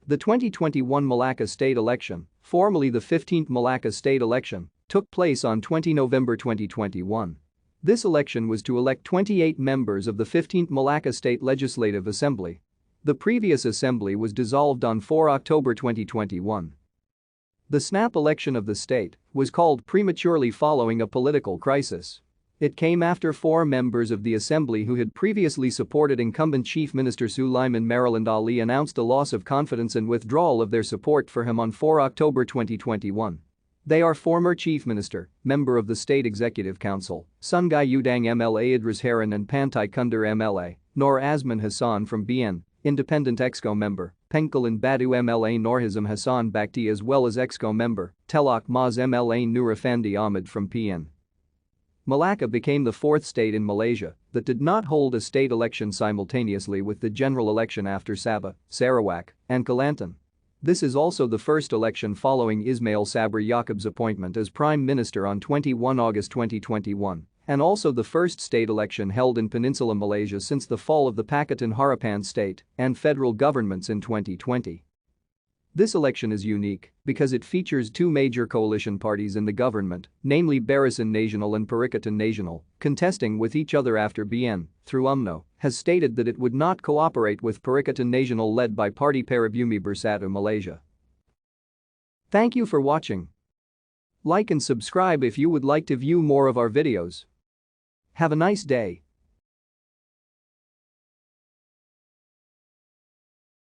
The 2021 Malacca State election, formerly the 15th Malacca State election, took place on 20 November 2021. This election was to elect 28 members of the 15th Malacca State Legislative Assembly. The previous assembly was dissolved on 4 October 2021. The snap election of the state was called prematurely following a political crisis. It came after 4 members of the assembly who had previously supported incumbent Chief Minister Sulaiman Maryland Ali announced a loss of confidence and withdrawal of their support for him on 4 October 2021. They are former Chief Minister, member of the State Executive Council, Sungai Udang MLA Idris Heron and Pantai Kundur MLA, Noor Azman Hassan from BN, Independent Exco member, Pengkalan Batu MLA Norhizam Hassan Bakti as well as Exco member, Telok Mas MLA Nur Effendi Ahmed from PN. Malacca became the 4th state in Malaysia that did not hold a state election simultaneously with the general election after Sabah, Sarawak, and Kelantan. This is also the first election following Ismail Sabri Yaakob's appointment as Prime Minister on 21 August 2021, and also the first state election held in Peninsular Malaysia since the fall of the Pakatan Harapan state and federal governments in 2020. This election is unique because it features 2 major coalition parties in the government, namely Barisan Nasional and Perikatan Nasional, contesting with each other after BN, through UMNO, has stated that it would not cooperate with Perikatan Nasional led by Parti Paribumi Bersatu Malaysia. Thank you for watching. Like and subscribe if you would like to view more of our videos. Have a nice day.